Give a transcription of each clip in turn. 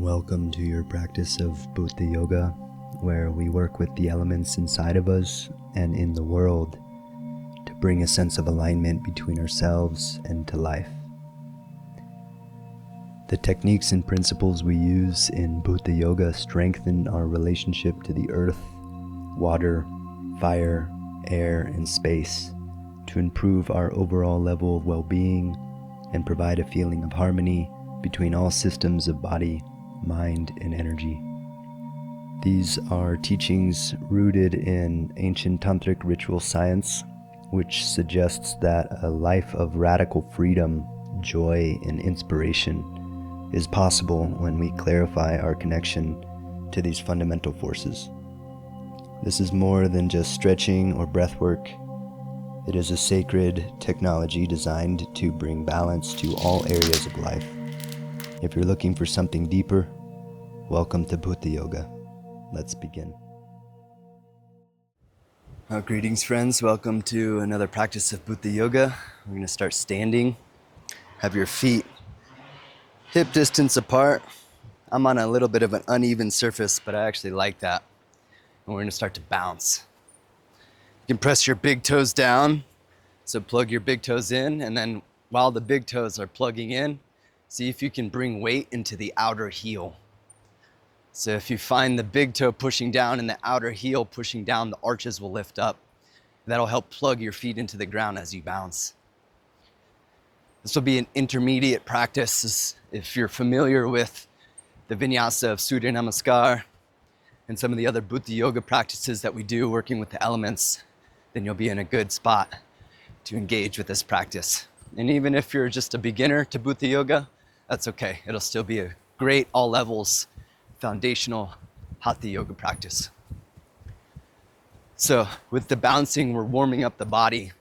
Welcome to your practice of Bhuta Yoga, where we work with the elements inside of us and in the world to bring a sense of alignment between ourselves and to life. The techniques and principles we use in Bhuta Yoga strengthen our relationship to the earth, water, fire, air, and space to improve our overall level of well-being and provide a feeling of harmony between all systems of body, mind, and energy. These are teachings rooted in ancient tantric ritual science, which suggests that a life of radical freedom, joy, and inspiration is possible when we clarify our connection to these fundamental forces. This is more than just stretching or breath work. It is a sacred technology designed to bring balance to all areas of life. If you're looking for something deeper, welcome to Bhuta Yoga. Let's begin. Greetings, friends. Welcome to another practice of Bhuta Yoga. We're going to start standing. Have your feet hip distance apart. I'm on a little bit of an uneven surface, but I actually like that. And we're going to start to bounce. You can press your big toes down. So plug your big toes in, and then while the big toes are plugging in, see if you can bring weight into the outer heel. So if you find the big toe pushing down and the outer heel pushing down, the arches will lift up. That'll help plug your feet into the ground as you bounce. This will be an intermediate practice. If you're familiar with the vinyasa of Surya Namaskar and some of the other Bhuta Yoga practices that we do working with the elements, then you'll be in a good spot to engage with this practice. And even if you're just a beginner to Bhuta Yoga, that's okay. It'll still be a great all levels foundational Hatha Yoga practice. So with the bouncing, we're warming up the body.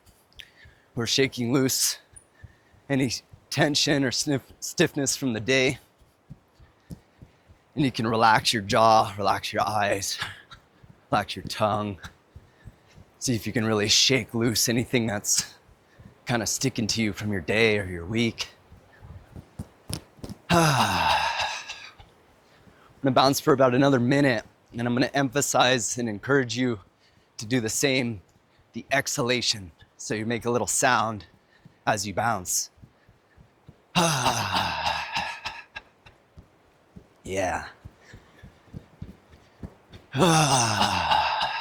We're shaking loose any tension or stiffness from the day. And you can relax your jaw, relax your eyes, relax your tongue. See if you can really shake loose anything that's kind of sticking to you from your day or your week. I'm gonna bounce for about another minute, and I'm gonna emphasize and encourage you to do the same, the exhalation. So you make a little sound as you bounce. Yeah.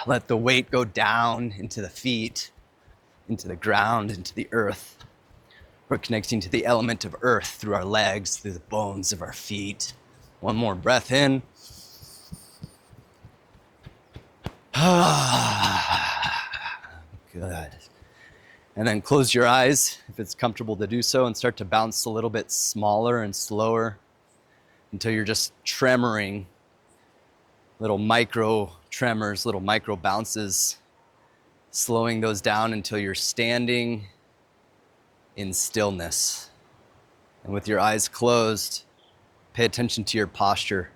Let the weight go down into the feet, into the ground, into the earth. We're connecting to the element of earth through our legs, through the bones of our feet. One more breath in. Good. And then close your eyes if it's comfortable to do so and start to bounce a little bit smaller and slower until you're just tremoring, little micro tremors, little micro bounces, slowing those down until you're standing in stillness. And with your eyes closed, pay attention to your posture.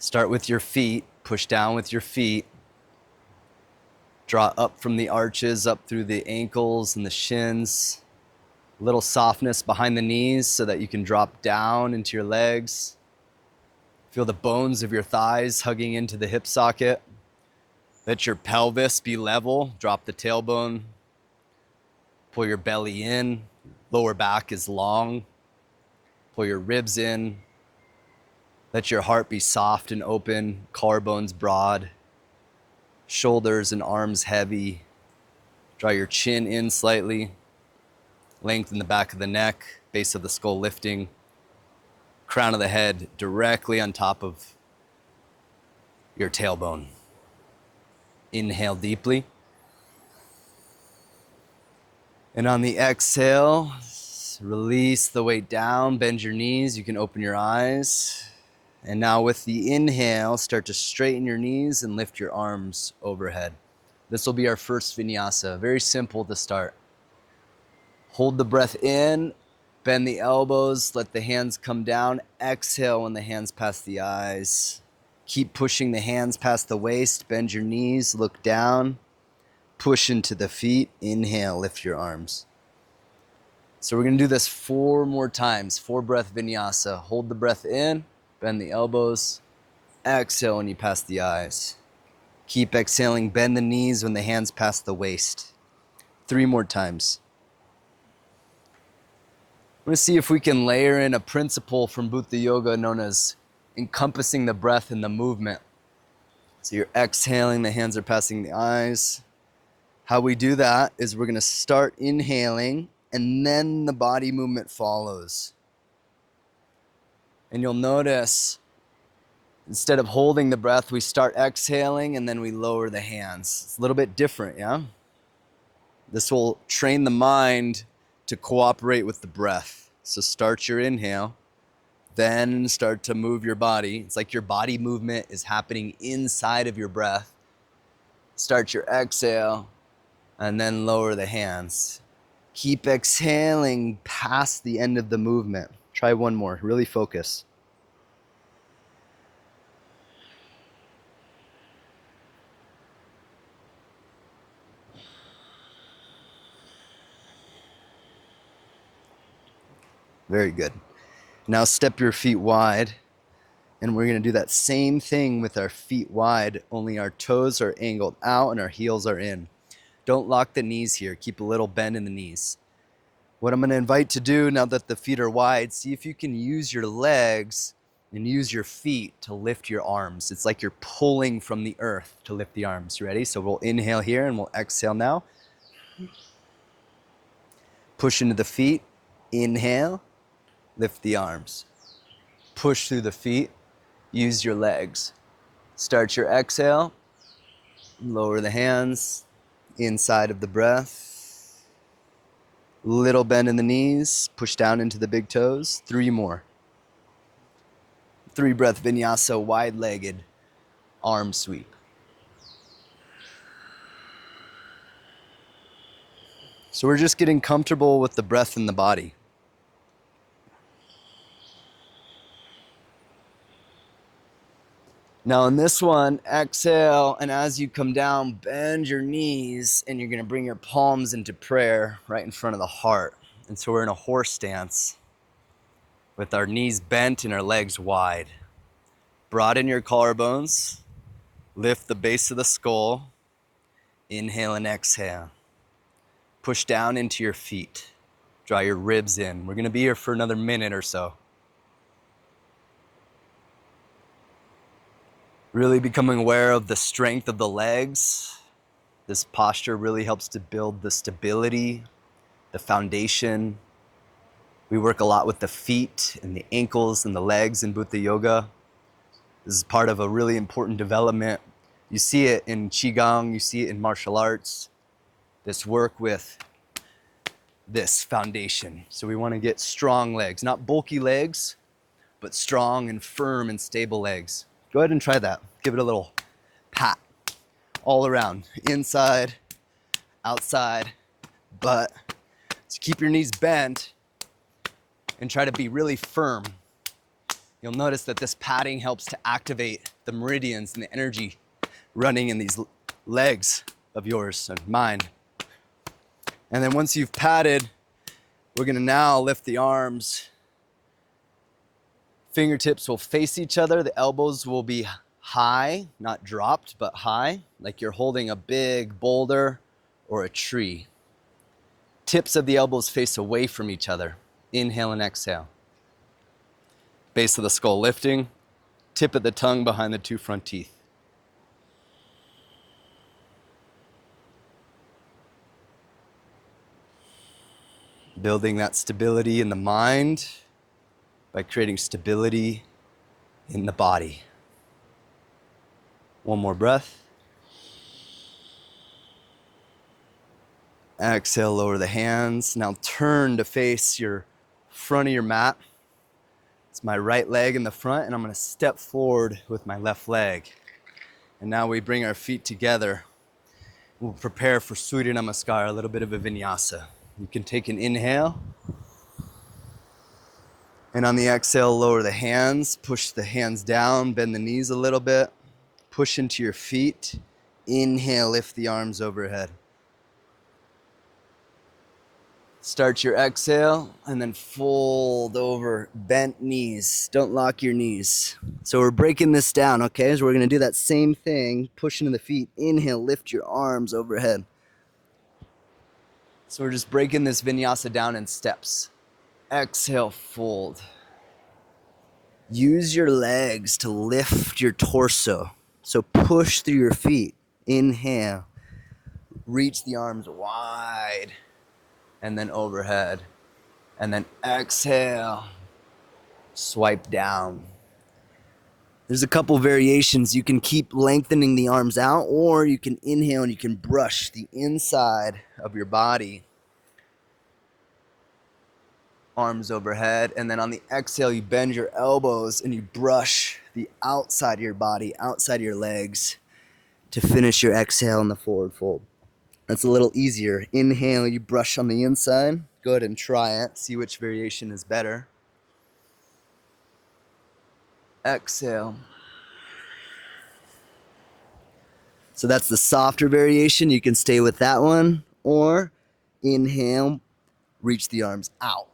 Start with your feet, push down with your feet. Draw up from the arches, up through the ankles and the shins. A little softness behind the knees so that you can drop down into your legs. Feel the bones of your thighs hugging into the hip socket. Let your pelvis be level. Drop the tailbone. Pull your belly in. Lower back is long. Pull your ribs in. Let your heart be soft and open, collarbones broad, shoulders and arms heavy. Draw your chin in slightly. Lengthen the back of the neck, base of the skull lifting. Crown of the head directly on top of your tailbone. Inhale deeply. And on the exhale, release the weight down, bend your knees, you can open your eyes. And now with the inhale, start to straighten your knees and lift your arms overhead. This will be our first vinyasa, very simple to start. Hold the breath in, bend the elbows, let the hands come down. Exhale when the hands pass the eyes. Keep pushing the hands past the waist, bend your knees, look down. Push into the feet, inhale, lift your arms. So we're gonna do this 4 more times, 4 breath vinyasa. Hold the breath in, Bend the elbows. Exhale when you pass the eyes. Keep exhaling. Bend the knees when the hands pass the waist. 3 more times. I'm going to see if we can layer in a principle from Bhuta Yoga known as encompassing the breath in the movement. So you're exhaling, the hands are passing the eyes. How we do that is we're going to start inhaling and then the body movement follows. And you'll notice instead of holding the breath, we start exhaling and then we lower the hands. It's a little bit different, yeah? This will train the mind to cooperate with the breath. So start your inhale, then start to move your body. It's like your body movement is happening inside of your breath. Start your exhale and then lower the hands. Keep exhaling past the end of the movement. Try one more, really focus. Very good. Now step your feet wide, and we're going to do that same thing with our feet wide, only our toes are angled out and our heels are in. Don't lock the knees here. Keep a little bend in the knees. What I'm going to invite to do now that the feet are wide, see if you can use your legs and use your feet to lift your arms. It's like you're pulling from the earth to lift the arms. Ready? So we'll inhale here and we'll exhale now. Push into the feet. Inhale. Lift the arms. Push through the feet. Use your legs. Start your exhale. Lower the hands. Inside of the breath. Little bend in the knees. Push down into the big toes. 3 more. 3 breath vinyasa, wide-legged arm sweep. So we're just getting comfortable with the breath in the body. Now in this one, exhale, and as you come down, bend your knees, and you're going to bring your palms into prayer right in front of the heart. And so we're in a horse stance with our knees bent and our legs wide. Broaden your collarbones, lift the base of the skull, inhale and exhale. Push down into your feet, draw your ribs in. We're going to be here for another minute or so. Really becoming aware of the strength of the legs. This posture really helps to build the stability, the foundation. We work a lot with the feet and the ankles and the legs in Bhuta Yoga. This is part of a really important development. You see it in Qigong, you see it in martial arts. This work with this foundation. So we want to get strong legs, not bulky legs, but strong and firm and stable legs. Go ahead and try that. Give it a little pat all around, inside, outside, butt. So keep your knees bent and try to be really firm. You'll notice that this patting helps to activate the meridians and the energy running in these legs of yours and mine. And then once you've patted, we're going to now lift the arms. Fingertips will face each other. The elbows will be high, not dropped, but high, like you're holding a big boulder or a tree. Tips of the elbows face away from each other. Inhale and exhale. Base of the skull lifting. Tip of the tongue behind the 2 front teeth. Building that stability in the mind by creating stability in the body. One more breath. Exhale, lower the hands. Now turn to face your front of your mat. It's my right leg in the front, and I'm going to step forward with my left leg. And now we bring our feet together. We'll prepare for Surya Namaskar, a little bit of a vinyasa. You can take an inhale. And on the exhale, lower the hands, push the hands down, bend the knees a little bit, push into your feet. Inhale, lift the arms overhead. Start your exhale and then fold over, bent knees. Don't lock your knees. So we're breaking this down, okay? So we're gonna do that same thing, push into the feet. Inhale, lift your arms overhead. So we're just breaking this vinyasa down in steps. Exhale, fold. Use your legs to lift your torso. So push through your feet. Inhale, reach the arms wide, and then overhead. And then exhale, swipe down. There's a couple variations. You can keep lengthening the arms out, or you can inhale and you can brush the inside of your body. Arms overhead, and then on the exhale, you bend your elbows and you brush the outside of your body, outside of your legs to finish your exhale in the forward fold. That's a little easier. Inhale, you brush on the inside. Go ahead and try it. See which variation is better. Exhale. So that's the softer variation. You can stay with that one. Or inhale, reach the arms out.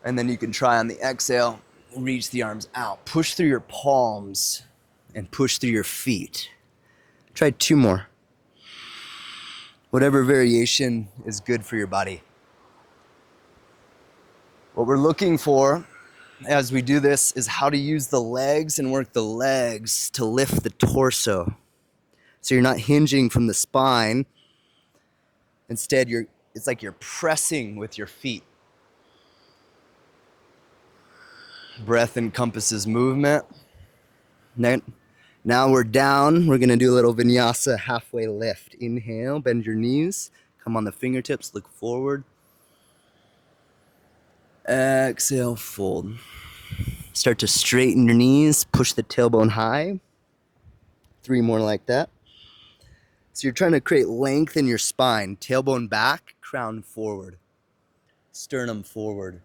And then you can try on the exhale, reach the arms out. Push through your palms and push through your feet. Try two more. Whatever variation is good for your body. What we're looking for as we do this is how to use the legs and work the legs to lift the torso. So you're not hinging from the spine. Instead, it's like you're pressing with your feet. Breath encompasses movement. Now we're down. We're gonna do a little vinyasa halfway lift. Inhale, bend your knees. Come on the fingertips, look forward. Exhale, fold. Start to straighten your knees, push the tailbone high. 3 more like that. So you're trying to create length in your spine. Tailbone back, crown forward. Sternum forward.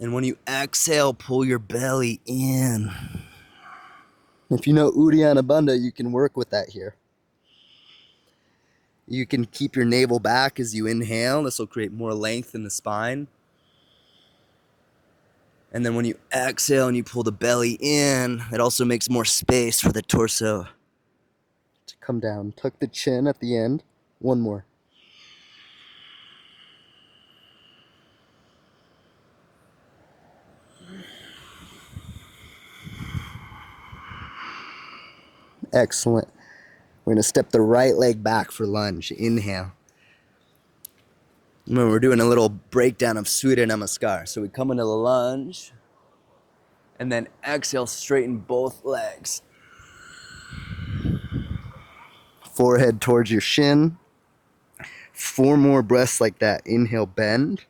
And when you exhale, pull your belly in. If you know Uddiyana Bandha, you can work with that here. You can keep your navel back as you inhale. This will create more length in the spine. And then when you exhale and you pull the belly in, it also makes more space for the torso to come down. Tuck the chin at the end. 1 more. Excellent. We're going to step the right leg back for lunge. Inhale. Remember, we're doing a little breakdown of Surya Namaskar. So we come into the lunge, and then exhale, straighten both legs. Forehead towards your shin. 4 more breaths like that. Inhale, bend.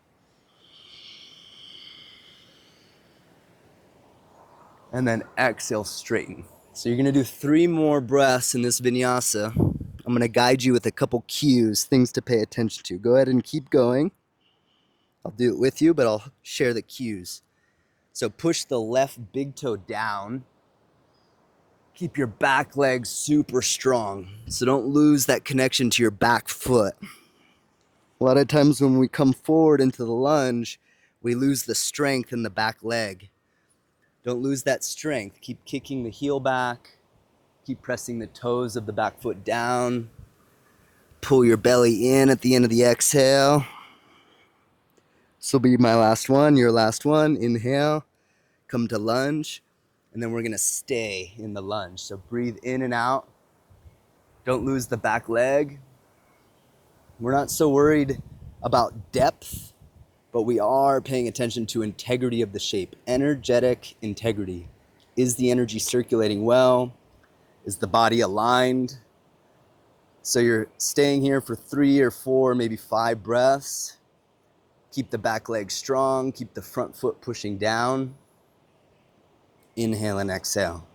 And then exhale, straighten. So you're gonna do 3 more breaths in this vinyasa. I'm gonna guide you with a couple cues, things to pay attention to. Go ahead and keep going. I'll do it with you, but I'll share the cues. So push the left big toe down. Keep your back leg super strong. So don't lose that connection to your back foot. A lot of times when we come forward into the lunge, we lose the strength in the back leg. Don't lose that strength. Keep kicking the heel back. Keep pressing the toes of the back foot down. Pull your belly in at the end of the exhale. This will be my last one, your last one. Inhale, come to lunge, and then we're gonna stay in the lunge. So breathe in and out. Don't lose the back leg. We're not so worried about depth, but we are paying attention to integrity of the shape. Energetic integrity. Is the energy circulating well? Is the body aligned? So you're staying here for 3 or 4, maybe 5 breaths. Keep the back leg strong. Keep the front foot pushing down. Inhale and exhale.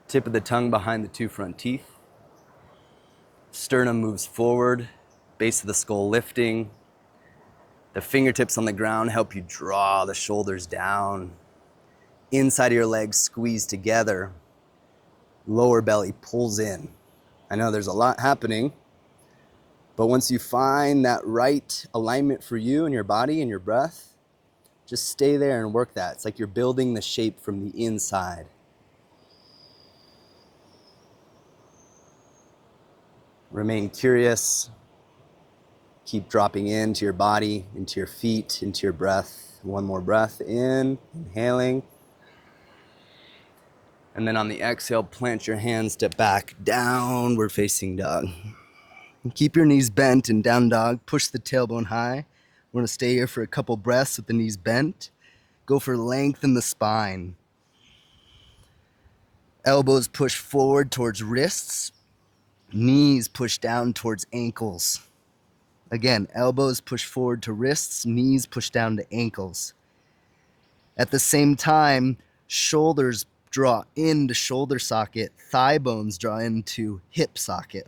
Tip of the tongue behind the 2 front teeth. Sternum moves forward. Base of the skull lifting. The fingertips on the ground help you draw the shoulders down. Inside of your legs squeeze together. Lower belly pulls in. I know there's a lot happening. But once you find that right alignment for you and your body and your breath, just stay there and work that. It's like you're building the shape from the inside. Remain curious. Keep dropping into your body, into your feet, into your breath. One more breath in, inhaling. And then on the exhale, plant your hands to back, downward facing dog. And keep your knees bent in down dog. Push the tailbone high. We're going to stay here for a couple breaths with the knees bent. Go for length in the spine. Elbows push forward towards wrists. Knees push down towards ankles. Again, elbows push forward to wrists. Knees push down to ankles. At the same time, shoulders draw into shoulder socket. Thigh bones draw into hip socket.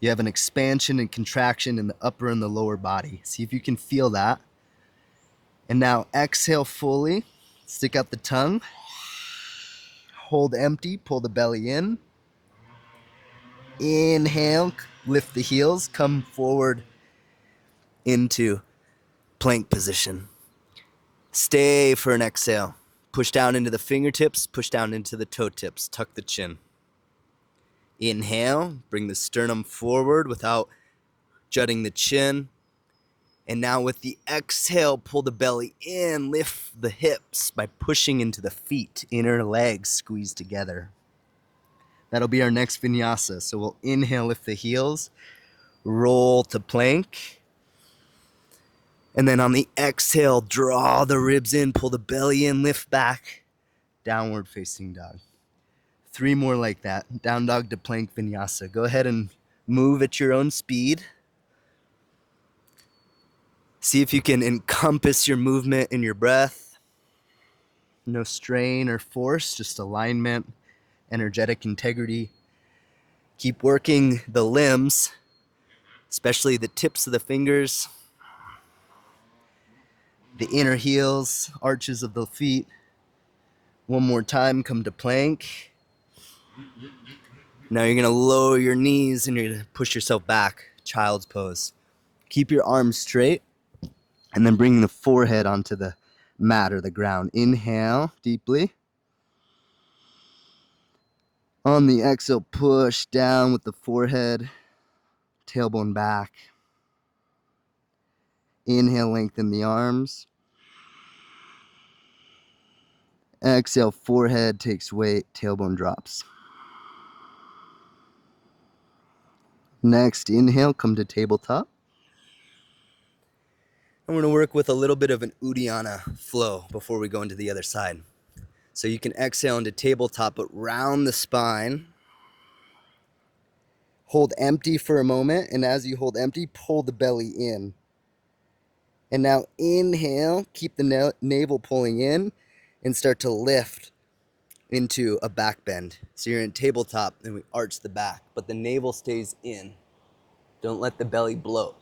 You have an expansion and contraction in the upper and the lower body. See if you can feel that. And now exhale fully. Stick out the tongue. Hold empty. Pull the belly in. Inhale. Lift the heels. Come forward into plank position. Stay for an exhale. Push down into the fingertips. Push down into the toe tips. Tuck the chin. Inhale. Bring the sternum forward without jutting the chin. And now with the exhale, pull the belly in, lift the hips by pushing into the feet, inner legs squeeze together. That'll be our next vinyasa. So we'll inhale, lift the heels, roll to plank. And then on the exhale, draw the ribs in, pull the belly in, lift back, downward facing dog. 3 more like that, down dog to plank vinyasa. Go ahead and move at your own speed. See if you can encompass your movement in your breath. No strain or force, just alignment, energetic integrity. Keep working the limbs, especially the tips of the fingers, the inner heels, arches of the feet. One more time, come to plank. Now you're gonna lower your knees and you're gonna push yourself back, child's pose. Keep your arms straight. And then bring the forehead onto the mat or the ground. Inhale deeply. On the exhale, push down with the forehead, tailbone back. Inhale, lengthen the arms. Exhale, forehead takes weight, tailbone drops. Next, inhale, come to tabletop. I'm going to work with a little bit of an Uddiyana flow before we go into the other side. So you can exhale into tabletop, but round the spine. Hold empty for a moment, and as you hold empty, pull the belly in. And now inhale, keep the navel pulling in, and start to lift into a back bend. So you're in tabletop, and we arch the back, but the navel stays in. Don't let the belly bloat.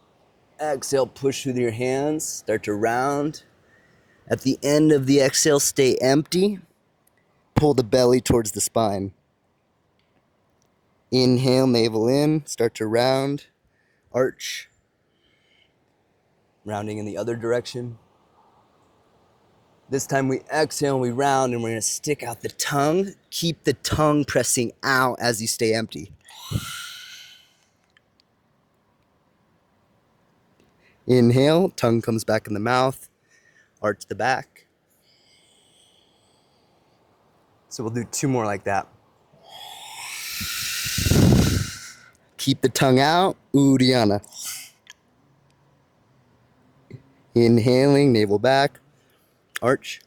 Exhale, push with your hands, start to round. At the end of the exhale, stay empty. Pull the belly towards the spine. Inhale, navel in, start to round, arch. Rounding in the other direction. This time we exhale and we round, and we're going to stick out the tongue. Keep the tongue pressing out as you stay empty. Inhale, tongue comes back in the mouth, arch the back. So we'll do 2 more like that. Keep the tongue out, Uddiyana. Inhaling, navel back, arch.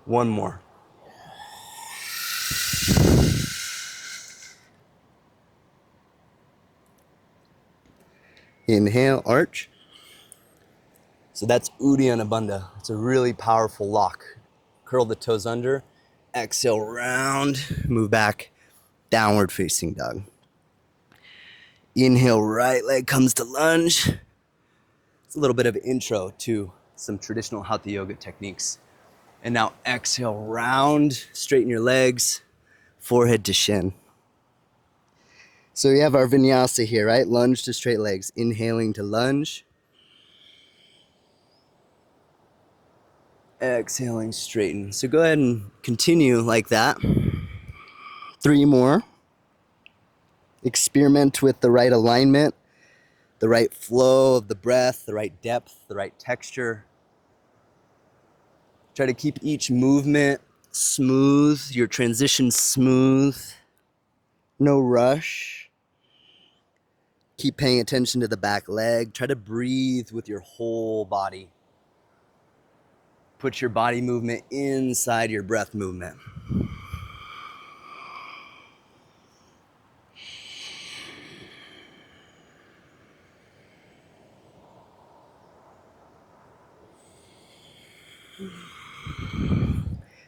1 more. Inhale, arch. So that's Uddiyana Bandha. It's a really powerful lock. Curl the toes under. Exhale, round, move back, downward facing dog. Inhale, right leg comes to lunge. It's a little bit of an intro to some traditional Hatha Yoga techniques. And now exhale, round, straighten your legs, forehead to shin. So we have our vinyasa here, right? Lunge to straight legs. Inhaling to lunge. Exhaling, straighten. So go ahead and continue like that. 3 more. Experiment with the right alignment, the right flow of the breath, the right depth, the right texture. Try to keep each movement smooth, your transition smooth. No rush. Keep paying attention to the back leg. Try to breathe with your whole body. Put your body movement inside your breath movement.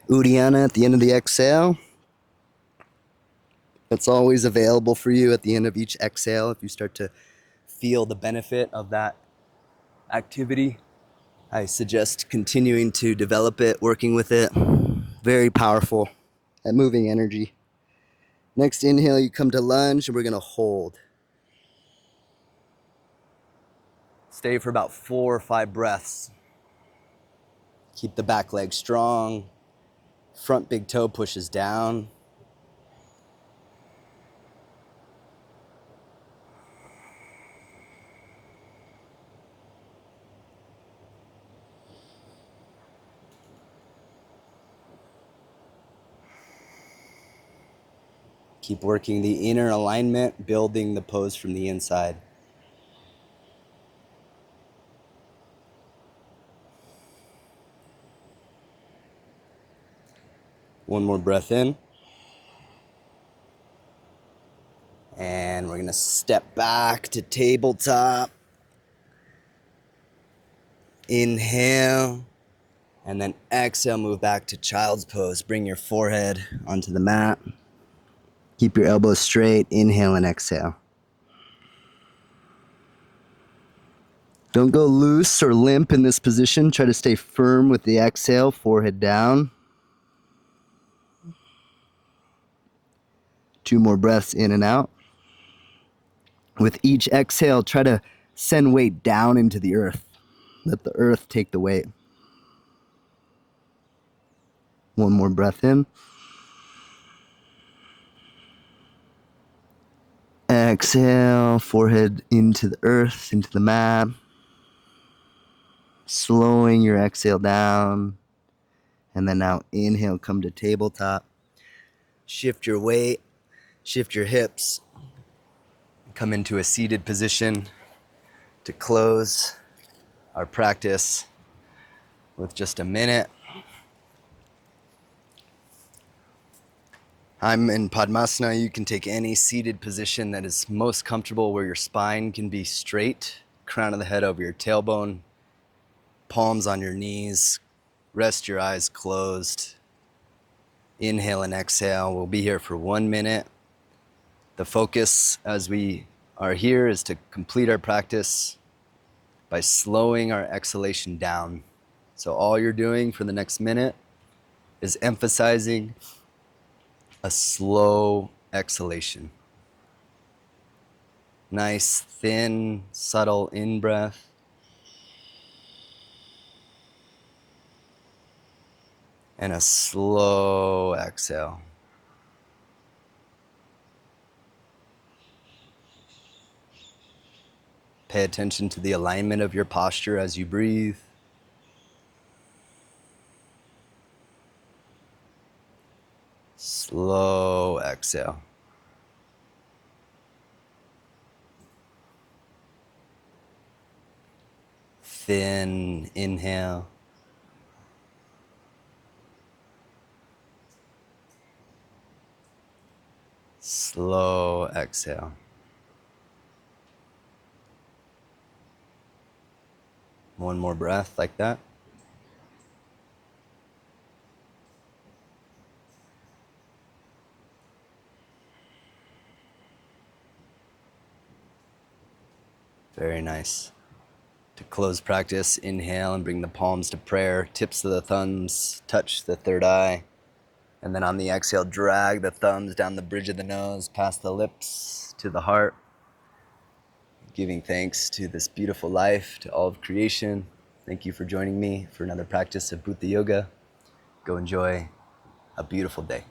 Uddiyana at the end of the exhale. That's always available for you at the end of each exhale if you start to feel the benefit of that activity. I suggest continuing to develop it, working with it. Very powerful at moving energy. Next inhale, you come to lunge and we're gonna hold. Stay for about 4 or 5 breaths. Keep the back leg strong. Front big toe pushes down. Keep working the inner alignment, building the pose from the inside. One more breath in. And we're gonna step back to tabletop. Inhale. And then exhale, move back to child's pose. Bring your forehead onto the mat. Keep your elbows straight. Inhale and exhale. Don't go loose or limp in this position. Try to stay firm with the exhale, forehead down. 2 more breaths in and out. With each exhale, try to send weight down into the earth. Let the earth take the weight. 1 more breath in. Exhale, forehead into the earth, into the mat. Slowing your exhale down. And then now inhale, come to tabletop. Shift your weight, shift your hips. Come into a seated position to close our practice with just a minute. I'm in Padmasana. You can take any seated position that is most comfortable where your spine can be straight, crown of the head over your tailbone, palms on your knees, rest your eyes closed. Inhale and exhale. We'll be here for 1 minute. The focus as we are here is to complete our practice by slowing our exhalation down. So all you're doing for the next minute is emphasizing a slow exhalation. Nice, thin, subtle in-breath. And a slow exhale. Pay attention to the alignment of your posture as you breathe. Slow exhale. Thin inhale. Slow exhale. One more breath like that. Very nice. To close practice, inhale and bring the palms to prayer. Tips of the thumbs touch the third eye. And then on the exhale, drag the thumbs down the bridge of the nose, past the lips to the heart, giving thanks to this beautiful life, to all of creation. Thank you for joining me for another practice of Bhuta Yoga. Go enjoy a beautiful day.